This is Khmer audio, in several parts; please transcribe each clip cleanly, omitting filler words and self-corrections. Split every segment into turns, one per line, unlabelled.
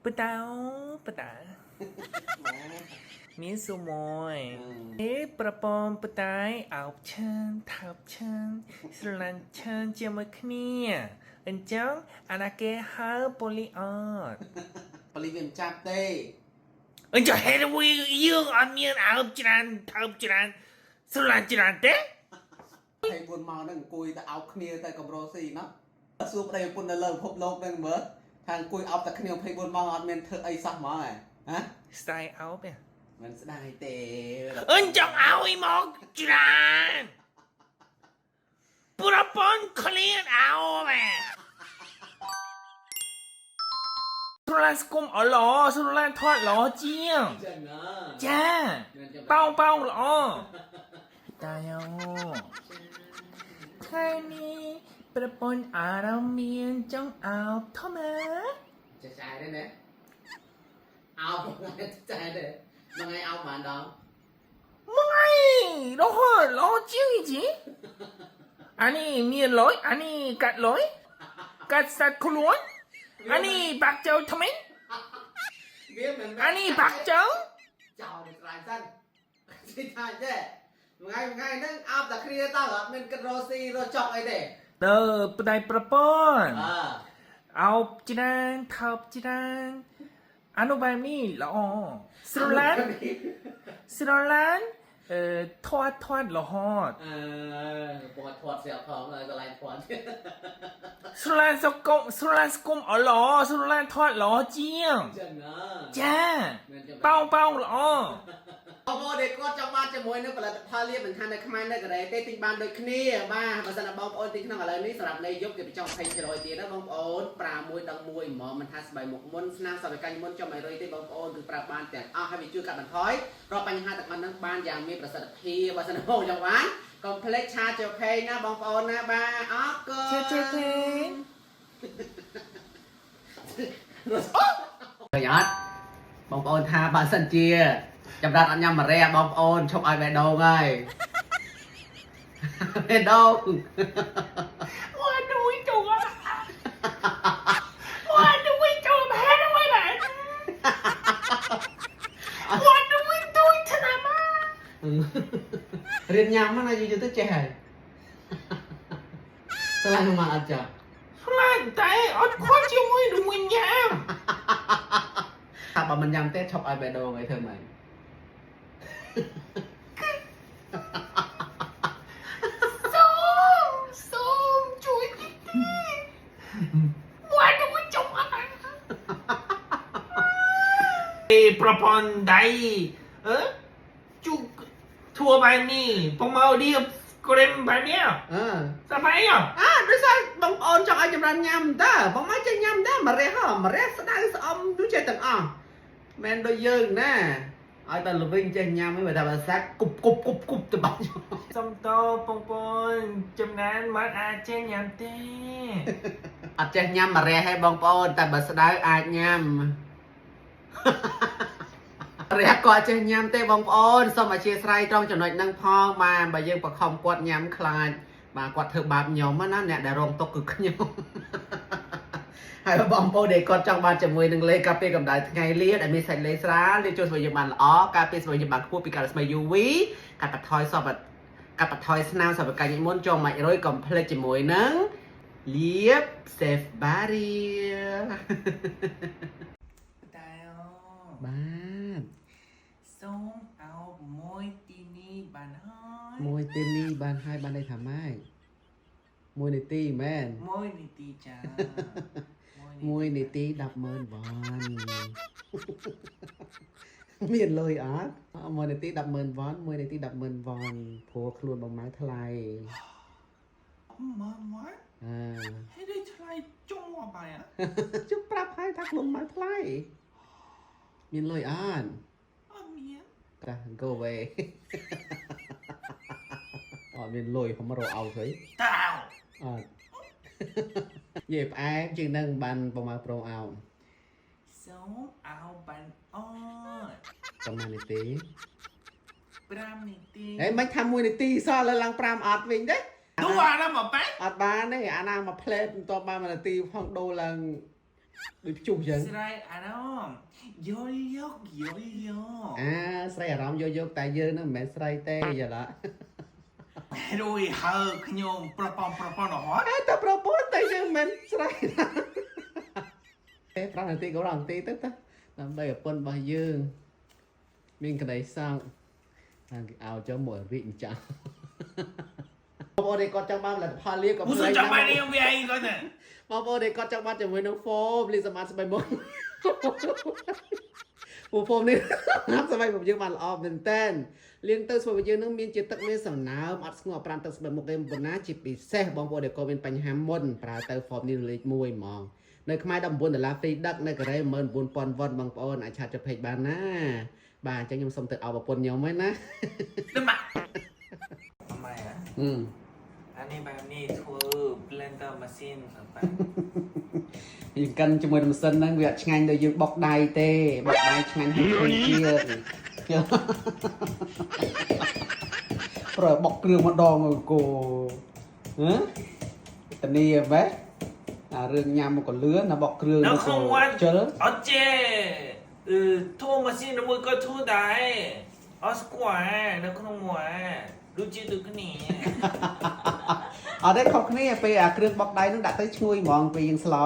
不打不打，មានសួរមួយប្រពន្ធបតាយអោបឈានថើបឈានស្រឡាញ់ឈានជាមួយគ្នាអញ្ចឹងអាណាគេហៅប៉ូលីអត់
ប៉ូលីវាមិនចាប់ទេ
អញ្ចឹងហេតុវីយើងអត់មានអោបច្រើនថើបច្រើនស្រឡាញ់ច្រើនទេ
ហើយ4ម៉ោងហ្នឹងអង្គុយតែអោបគ្នាតែកម្រស៊ីណាសួរប្តីប្រពន្ធនៅលើពិភពលោកហ្នឹងមើលថាអង្គុយអោបតែគ្នា24ម៉ោងអត់មានធ្វើអីសោះហ្មងហ៎
ស្ដាយអោបទេ
មិនស្ដាយទេ
អញ្ចឹងឲ្យមកច្រើនប្រពន្ធឃ្លានអោបស្រឡាញ់ស្គុំអឡស្រឡាញ់ថតល្អជាង
ចឹងណា
ចាប៉ោងប៉ោងល្អតាយោថ្ងៃនេះប្រពន្ធអារម្មណ៍មានចង់អោបធម្ម
ចាចាយដែរណាអោបចាយដែរមួយថ្ងៃអោបបានដល់
មួយរហូតល្អជាងជីអានេះមានលុយអានេះកាត់លុយកាត់សាច់ខ្លួនអានេះបាក់ចោលថ្មី
វាមិន
អានេះបាក់ចោល
ចោលនេះស្រាយសិនស៊ីថាចេះមួយថ្ងៃហ្នឹងអោបតែគ្នាតើអត់មានគិតរកស៊ីរកចប់អីទេ
ទៅប្តីប្រពន្ធអោបច្រើនថើបច្រើនអានោះបែបនេះល្អស្រឡាញ់ធាត់រហូត
ពណ៌ធាត់ស្រាប់ផងហើយកន្លែងធាត់
ស្រឡាញ់ស្គុំអឡស្រឡាញ់ធាត់ល្អជាង
ចឹងណា
ចាប៉ោងល្អ
បងប្អូនដែលគាត់ចង់បានជាមួយនឹងផលិតផលលាបមិនថានៅខ្មែរនៅកូរ៉េទេទិញបានដូចគ្នាបាទបើសិនណាបងប្អូនទិញក្នុងឥឡូវនេះសម្រាប់លេខយប់គេបញ្ចុះ20%ទៀតណាបងប្អូនប្រាមួយដល់មួយហ្មងមិនថាស្បែកមុខមុនស្នាមសវកម្មមុនចំ100ទេបងប្អូនគឺប្រាប់បានទាំងអស់ហើយវាជួយកាត់បន្ថយរាល់បញ្ហាទាំងអស់ហ្នឹងបានយ៉ាងមានប្រសិទ្ធភាពបើសិនណាបងចង់បានកុំភ្លេចឆាជើភេណាបងប្អូនណាបាទអរគុណ
ជើភេ
ប្រយ័ត្នបងប្អូនថាបើសិនជាចម្រាត់អត់ញ៉ាំម្រះបងប្អូនឈប់ឲ្យបេះដូងហើយបេះដូង
អូយដូចចូលអូយដូចចូលហេតុអ្វីបាទអូយដូចថ្នាំ
រៀនញ៉ាំណាយូរទៅចេះហើយស្លាញ់មកអត់ចា
ស្លាញ់តែអត់ខុសជាមួយនឹងញ៉ាំ
ថាបើមិនញ៉ាំទេឈប់ឲ្យបេះដូងអីធ្វើម៉េច
សូមជួយទីមួយដូចចង់អត់ប្រពន្ធដៃជុកធัวបែបនេះបងមកឌីក្រែមបែបនេះសប្បាយ
ដូចស្អីបងប្អូនចង់ឲ្យចម្រើនញ៉ាំតើបងមកចេះញ៉ាំតើម្រះស្ដៅស្អំដូចចេះទាំងអស់មិនដូចយើងណាឲ្យតែល្វិញចេះញ៉ាំហ្នឹងបើថាភាសាគប់ទៅបាច់
សុំតបងប្អូនចំណានមិនអាចចេះញ៉ាំទេ
អត់ចេះញ៉ាំម្រះទេបងប្អូនតែបើស្ដៅអាចញ៉ាំរះក៏ចេះញ៉ាំទេបងប្អូនសូមអធិស្ឋានត្រង់ចំណុចហ្នឹងផងបាទបើយើងបខំគាត់ញ៉ាំខ្លាចបាទគាត់ធ្វើបាបខ្ញុំណាអ្នកដែលរងទុកគឺខ្ញុំហើយបងប្អូនដែលគាត់ចង់បានជាមួយនឹងលេខការពារកម្ដៅថ្ងៃលាដែលមានសាច់លេស្រាលលាជួយស្វែងយល់បានល្អការពារស្វែងយល់បានខ្ពស់ពីការរស្មី UV កាត់បន្ថយស្នាមសវកម្មមុនចូលមិនរយកុំភ្លេចជាមួយនឹងលាប Safe Barrier
តែ
បាទ
សូមអោបមួយទីនេះបានហើយ
មួយទីនេះបានហើយបានន័យថាម៉េច1នាទីមែន
1នាទីចា
1នាទី100000វ៉ាន់មានលុយអត់1នាទី100000វ៉ាន់1នាទី100000វ៉ាន់ព្រោះខ្លួនបងម៉ៅថ្លៃ
ម៉ាម៉ាហេតុថ្លៃចុងអបាយ
ជុំប្រាប់ឲ្យថាខ្លួនម៉ៅថ្លៃមានលុយអត់
មាន
តា go away អត់មានលុយខ្ញុំរកឲ្យទៅ
តើ
អត់និយាយផ្អែមជាងនឹងបានប្រមាណប្រងអោ
សូមអោបានអត់
ប្រហែលនាទី
5នាទី
ហេមិនថា1នាទីសោះឡើង5អត់វិញទេ
ទូអាណាមកប៉ែ
អត់បានទេអាណាមកផ្លេតមិនតបបាន1នាទីផងដូរឡើង ដូចជុំចឹង
ស្រ័យអារម្មណ៍យល់យកយល់យក
ស្រីអារម្មណ៍យកតែយើងហ្នឹងមិនមែនស្រីទេយល់
រួយហើខ្ញុំប្រប៉ំរហូត
តែប្រពន្ធតែយើងមិនស្រីទេ5នាទីក៏10នាទីទៅដើម្បីឲ្យប៉ុនរបស់យើងមានក្តីសង្ឃហើយឲ្យចុះមួយវិអញ្ចឹងបងប្អូនដែលគាត់ចង់បានផលិតផលលាក៏
មិនសចាំបាននេះវាអីគាត់ណា
បងប្អូនដែលគាត់ចង់បានជាមួយនឹង foam លីសមាតស្បែកមុខfoam នេះណាប់ស្បែកមុខយើងបានល្អមែនតើលាងទៅស្បែកមុខយើងនឹងមានជាទឹកមានសំណើមអត់ស្ងប់ប្រាំទឹកស្បែកមុខទេប៉ុណ្ណាជាពិសេសបងប្អូនដែលគាត់មានបញ្ហាមុនប្រើទៅ foam នេះលេខ1ហ្មងនៅខ្មែរ$19 free ដឹកនៅកូរ៉េ19000 វ៉ុនបងប្អូនអាចឆាតចុចពេកបានណាបាទអញ្ចឹងខ្ញុំសុំទៅឲ្យប្រពន្ធខ្ញុំហ្នឹងណា
ទៅមកអមអា
អឺ
អានេះបែបនេះធ្វើ blender machine ទៅបែប
យើងកិនជាមួយនឹងម៉ាស៊ីនហ្នឹងវាអត់ឆ្ងាញ់ដូចយើងបុកដៃទេបុកដៃឆ្ងាញ់ហើយឃើញទៀតប្រើបុកគ្រឿងម្ដងគោហ៎តានីហ៎បែអារឿងញ៉ាំមកក៏លឿនណាបុកគ្រឿង
នៅ
មក
ក្នុង
ក៏
វត្ត
ជិល
អត់ចេធ្វើម៉ាស៊ីនមួយក៏ធ្វើដែរអត់ស្គាល់នៅក្នុងវត្តដូចជាដូចគ្នា
អត់ទេខុសគ្នាពេលអាគ្រឿងបុកដៃហ្នឹងដាក់ទៅឈ្ងុយហ្មងពេលយើងស្លោ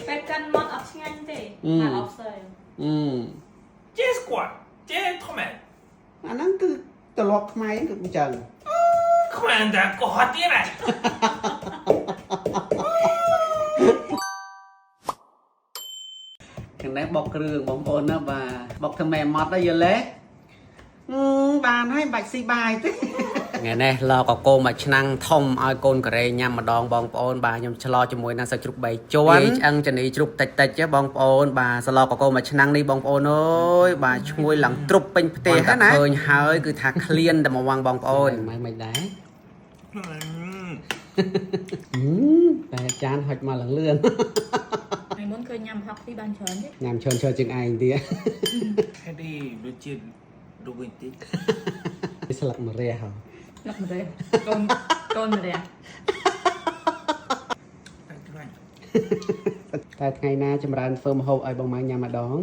ពេលកាន់មកអត់ឆ្ងាញ់ទេតែអត់ស្អី
ចេះស្គាល់ចេះធំមែន
អាហ្នឹងគឺទម្លាប់ខ្មែរគឺអញ្ចឹង
ខ្វាន់តែក៏ហត់ទៀតណា
ខាងនេះបុកគ្រឿងបងប្អូនណាបាទបុកធ្វើម៉ែម៉ត់ទៅយល់ទេបានហើយបាច់ស៊ីបាយទេថ្ងៃនេះឡកកោមួយឆ្នាំងធំឲ្យកូនកូរ៉េញ៉ាំម្ដងបងប្អូនបាទខ្ញុំឆ្លជាមួយនឹងសាច់ជ្រូក3ជាន់ឆ្អឹងចនីជ្រូកតិចទេបងប្អូនបាទសឡកកោមួយឆ្នាំងនេះបងប្អូនអើយបាទឈ្ងុយឡើងទ្រុបពេញផ្ទះណាឃើញហើយគឺថាឃ្លានតែមកវាំងបងប្អូនមិនដែរតែចានហុចមកលឿន
ថ្ងៃមុនឃើញញ៉ាំហុកទីបានច្រើនទេ
ញ៉ាំច្រើនជាងឯងទៀត
ហើយនេះដូចជាដូចវិញតិច
ស្លឹកម្រះហ៎
នឹកម្រះកូនម្រះ
តែខ្លាញ់
តែថ្ងៃណាចម្រើនធ្វើម្ហូបឲ្យបងម៉ៅញ៉ាំម្ដង